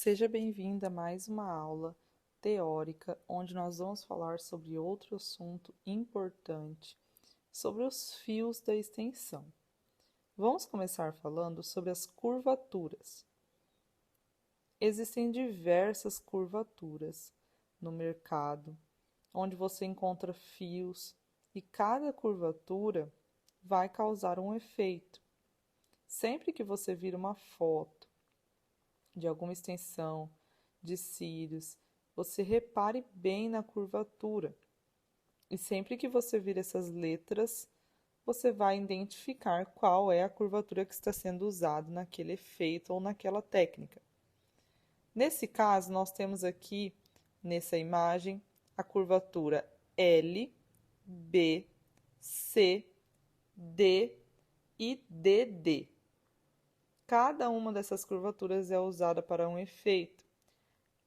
Seja bem-vinda a mais uma aula teórica, onde nós vamos falar sobre outro assunto importante, sobre os fios da extensão. Vamos começar falando sobre as curvaturas. Existem diversas curvaturas no mercado, onde você encontra fios e cada curvatura vai causar um efeito. Sempre que você vir uma foto de alguma extensão de cílios, você repare bem na curvatura. E sempre que você vir essas letras, você vai identificar qual é a curvatura que está sendo usada naquele efeito ou naquela técnica. Nesse caso, nós temos aqui, nessa imagem, a curvatura L, B, C, D e DD. Cada uma dessas curvaturas é usada para um efeito.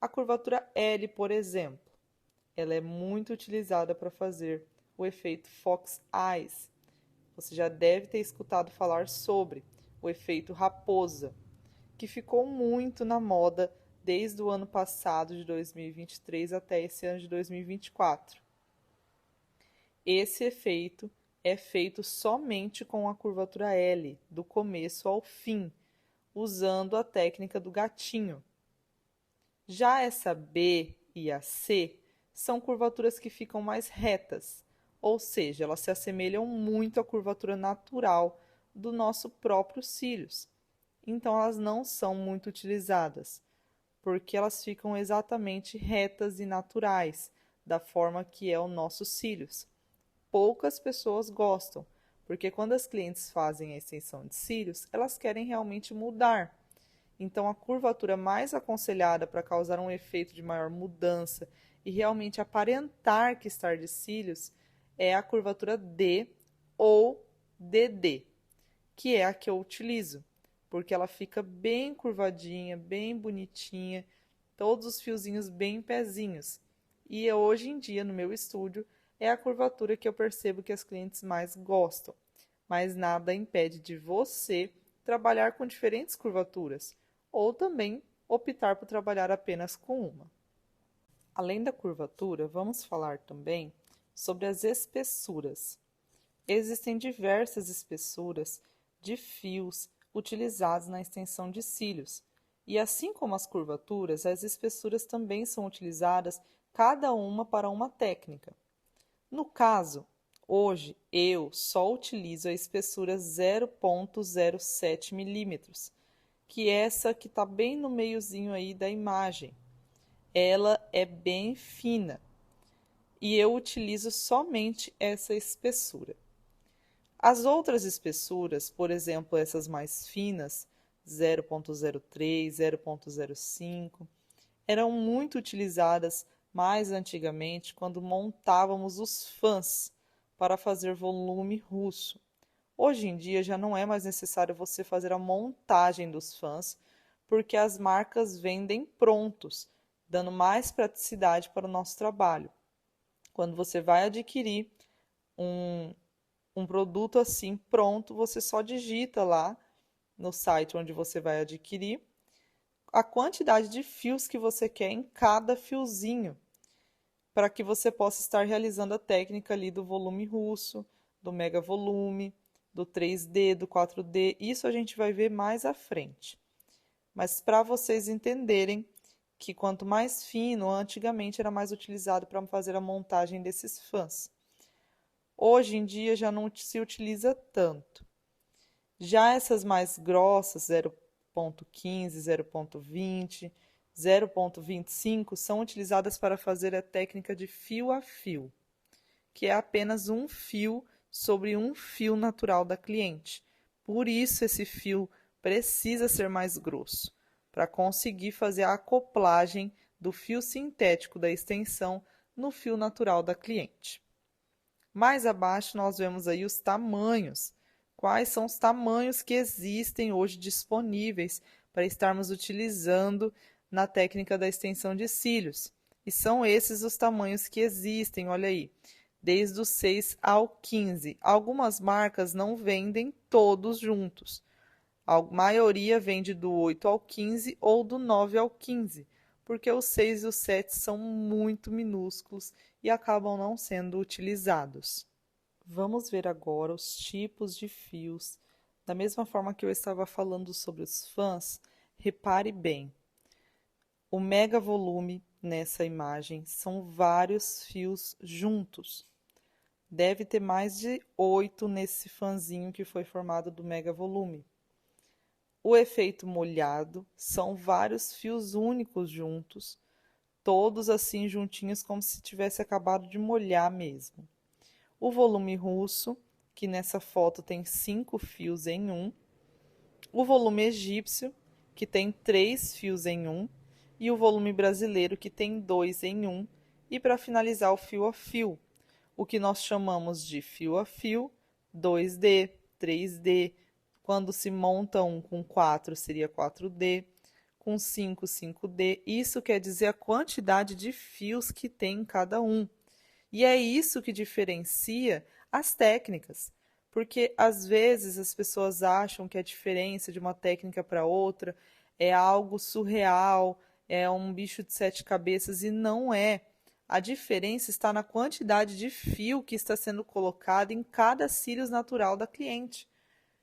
A curvatura L, por exemplo, ela é muito utilizada para fazer o efeito Fox Eyes. Você já deve ter escutado falar sobre o efeito raposa, que ficou muito na moda desde o ano passado, de 2023, até esse ano de 2024. Esse efeito é feito somente com a curvatura L, do começo ao fim, usando a técnica do gatinho. Já essa B e a C são curvaturas que ficam mais retas, ou seja, elas se assemelham muito à curvatura natural do nosso próprio cílios. Então, elas não são muito utilizadas, porque elas ficam exatamente retas e naturais, da forma que é o nosso cílios. Poucas pessoas gostam, porque quando as clientes fazem a extensão de cílios, elas querem realmente mudar. Então, a curvatura mais aconselhada para causar um efeito de maior mudança e realmente aparentar que está de cílios é a curvatura D ou DD, que é a que eu utilizo, porque ela fica bem curvadinha, bem bonitinha, todos os fiozinhos bem em pezinhos. E hoje em dia, no meu estúdio, é a curvatura que eu percebo que as clientes mais gostam. Mas nada impede de você trabalhar com diferentes curvaturas, ou também optar por trabalhar apenas com uma. Além da curvatura, vamos falar também sobre as espessuras. Existem diversas espessuras de fios utilizados na extensão de cílios, e assim como as curvaturas, as espessuras também são utilizadas cada uma para uma técnica. No caso, hoje eu só utilizo a espessura 0,07 milímetros, que é essa que está bem no meiozinho aí da imagem. Ela é bem fina e eu utilizo somente essa espessura. As outras espessuras, por exemplo, essas mais finas, 0,03, 0,05, eram muito utilizadas mais antigamente quando montávamos os fãs para fazer volume russo. Hoje em dia já não é mais necessário você fazer a montagem dos fãs, porque as marcas vendem prontos, dando mais praticidade para o nosso trabalho. Quando você vai adquirir um, um produto assim pronto, você só digita lá no site onde você vai adquirir a quantidade de fios que você quer em cada fiozinho, para que você possa estar realizando a técnica ali do volume russo, do mega volume, do 3D, do 4D. Isso a gente vai ver mais à frente. Mas para vocês entenderem que quanto mais fino, antigamente era mais utilizado para fazer a montagem desses fãs. Hoje em dia já não se utiliza tanto. Já essas mais grossas, 0,15, 0,20, 0,25, são utilizadas para fazer a técnica de fio a fio, que é apenas um fio sobre um fio natural da cliente. Por isso, esse fio precisa ser mais grosso, para conseguir fazer a acoplagem do fio sintético da extensão no fio natural da cliente. Mais abaixo, nós vemos aí os tamanhos. Quais são os tamanhos que existem hoje disponíveis para estarmos utilizando na técnica da extensão de cílios? E são esses os tamanhos que existem, olha aí, desde o 6 ao 15. Algumas marcas não vendem todos juntos. A maioria vende do 8 ao 15 ou do 9 ao 15, porque o 6 e o 7 são muito minúsculos e acabam não sendo utilizados. Vamos ver agora os tipos de fios. Da mesma forma que eu estava falando sobre os fãs, repare bem. O mega volume nessa imagem são vários fios juntos. Deve ter mais de 8 nesse fãzinho que foi formado do mega volume. O efeito molhado são vários fios únicos juntos, todos assim juntinhos como se tivesse acabado de molhar mesmo. O volume russo, que nessa foto tem 5 fios em um. O volume egípcio, que tem 3 fios em um. E o volume brasileiro, que tem 2 em um. E para finalizar, o fio a fio, o que nós chamamos de fio a fio, 2D, 3D. Quando se monta um com 4, seria 4D. Com 5, 5D. Isso quer dizer a quantidade de fios que tem em cada um. E é isso que diferencia as técnicas, porque às vezes as pessoas acham que a diferença de uma técnica para outra é algo surreal, é um bicho de 7 cabeças, e não é. A diferença está na quantidade de fio que está sendo colocado em cada cílios natural da cliente.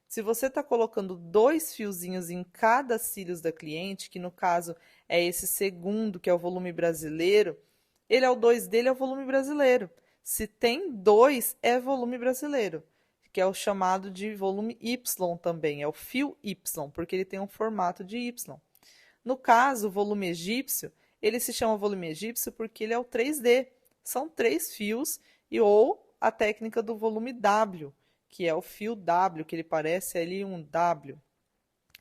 Se você está colocando 2 fiozinhos em cada cílios da cliente, que no caso é esse segundo, que é o volume brasileiro, ele é o 2 dele, é o volume brasileiro. Se tem 2, é volume brasileiro, que é o chamado de volume Y também, é o fio Y, porque ele tem um formato de Y. No caso, o volume egípcio, ele se chama volume egípcio porque ele é o 3D. São 3 fios, ou a técnica do volume W, que é o fio W, que ele parece ali um W.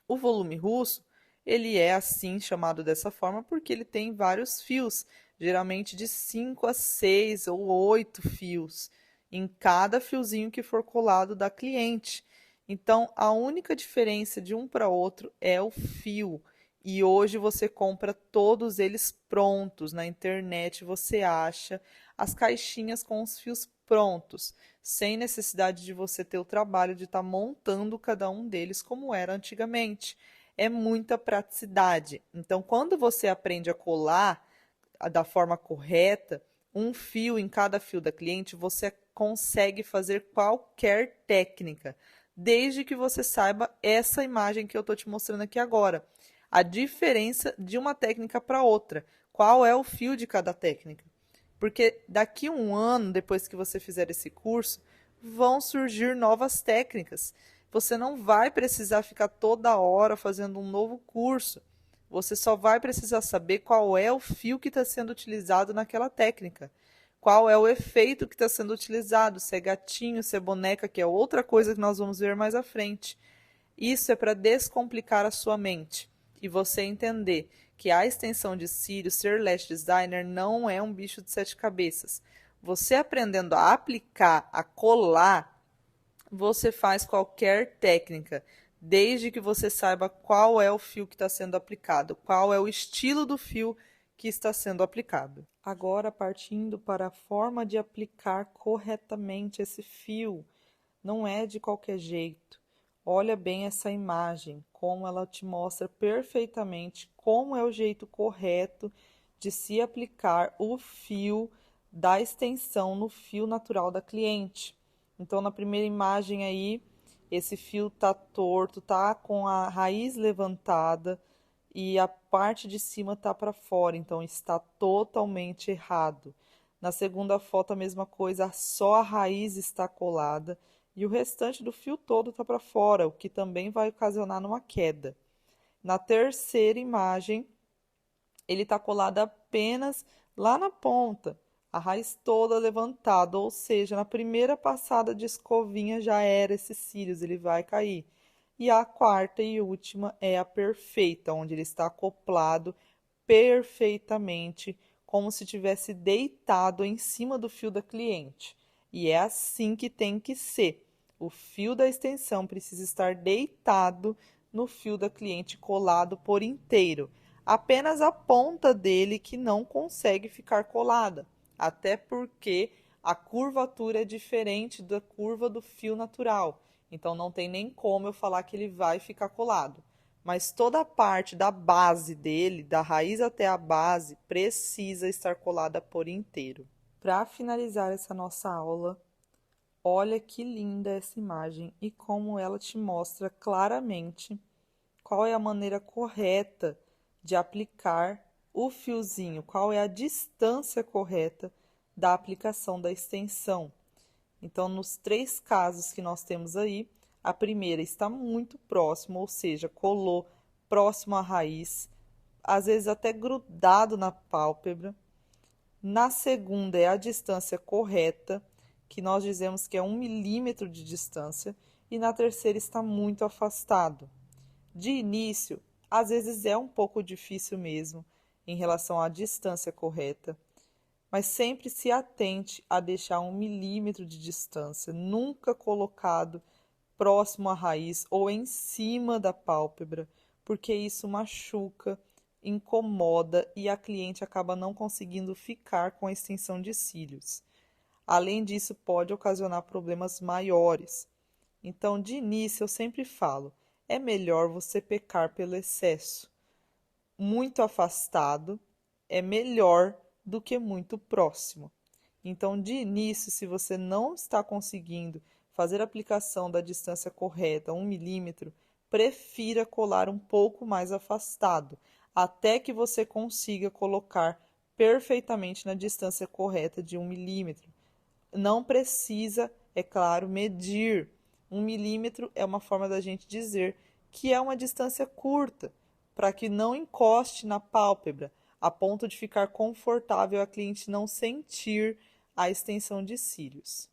O volume russo, ele é assim chamado dessa forma porque ele tem vários fios, geralmente de 5 a 6 ou 8 fios em cada fiozinho que for colado da cliente. Então, a única diferença de um para outro é o fio. E hoje você compra todos eles prontos. Na internet você acha as caixinhas com os fios prontos, sem necessidade de você ter o trabalho de estar montando cada um deles como era antigamente. É muita praticidade. Então, quando você aprende a colar da forma correta, um fio em cada fio da cliente, você consegue fazer qualquer técnica, desde que você saiba essa imagem que eu estou te mostrando aqui agora. A diferença de uma técnica para outra. Qual é o fio de cada técnica? Porque daqui a um ano, depois que você fizer esse curso, vão surgir novas técnicas. Você não vai precisar ficar toda hora fazendo um novo curso. Você só vai precisar saber qual é o fio que está sendo utilizado naquela técnica. Qual é o efeito que está sendo utilizado, se é gatinho, se é boneca, que é outra coisa que nós vamos ver mais à frente. Isso é para descomplicar a sua mente e você entender que a extensão de cílios, ser lash designer, não é um bicho de 7 cabeças. Você aprendendo a aplicar, a colar, você faz qualquer técnica, desde que você saiba qual é o fio que está sendo aplicado, qual é o estilo do fio que está sendo aplicado. Agora, partindo para a forma de aplicar corretamente esse fio, não é de qualquer jeito. Olha bem essa imagem, como ela te mostra perfeitamente como é o jeito correto de se aplicar o fio da extensão no fio natural da cliente. Então, na primeira imagem aí, esse fio tá torto, tá com a raiz levantada e a parte de cima tá para fora, então está totalmente errado. Na segunda foto, a mesma coisa, só a raiz está colada e o restante do fio todo está para fora, o que também vai ocasionar uma queda. Na terceira imagem, ele está colado apenas lá na ponta, a raiz toda levantada, ou seja, na primeira passada de escovinha já era esses cílios, ele vai cair. E a quarta e última é a perfeita, onde ele está acoplado perfeitamente, como se tivesse deitado em cima do fio da cliente. E é assim que tem que ser. O fio da extensão precisa estar deitado no fio da cliente, colado por inteiro. Apenas a ponta dele que não consegue ficar colada, até porque a curvatura é diferente da curva do fio natural. Então não tem nem como eu falar que ele vai ficar colado. Mas toda a parte da base dele, da raiz até a base, precisa estar colada por inteiro. Para finalizar essa nossa aula, olha que linda essa imagem e como ela te mostra claramente qual é a maneira correta de aplicar o fiozinho, qual é a distância correta da aplicação da extensão. Então, nos 3 casos que nós temos aí, a primeira está muito próxima, ou seja, colou próximo à raiz, às vezes até grudado na pálpebra. Na segunda é a distância correta, que nós dizemos que é 1 milímetro de distância, e na terceira está muito afastado. De início, às vezes é um pouco difícil mesmo em relação à distância correta, mas sempre se atente a deixar 1 milímetro de distância, nunca colocado próximo à raiz ou em cima da pálpebra, porque isso machuca, incomoda e a cliente acaba não conseguindo ficar com a extensão de cílios. Além disso, pode ocasionar problemas maiores. Então, de início, eu sempre falo, é melhor você pecar pelo excesso. Muito afastado é melhor do que muito próximo. Então, de início, se você não está conseguindo fazer a aplicação da distância correta, 1 milímetro, prefira colar um pouco mais afastado, até que você consiga colocar perfeitamente na distância correta de 1 milímetro. Não precisa, é claro, medir. 1 milímetro é uma forma da gente dizer que é uma distância curta, para que não encoste na pálpebra, a ponto de ficar confortável a cliente não sentir a extensão de cílios.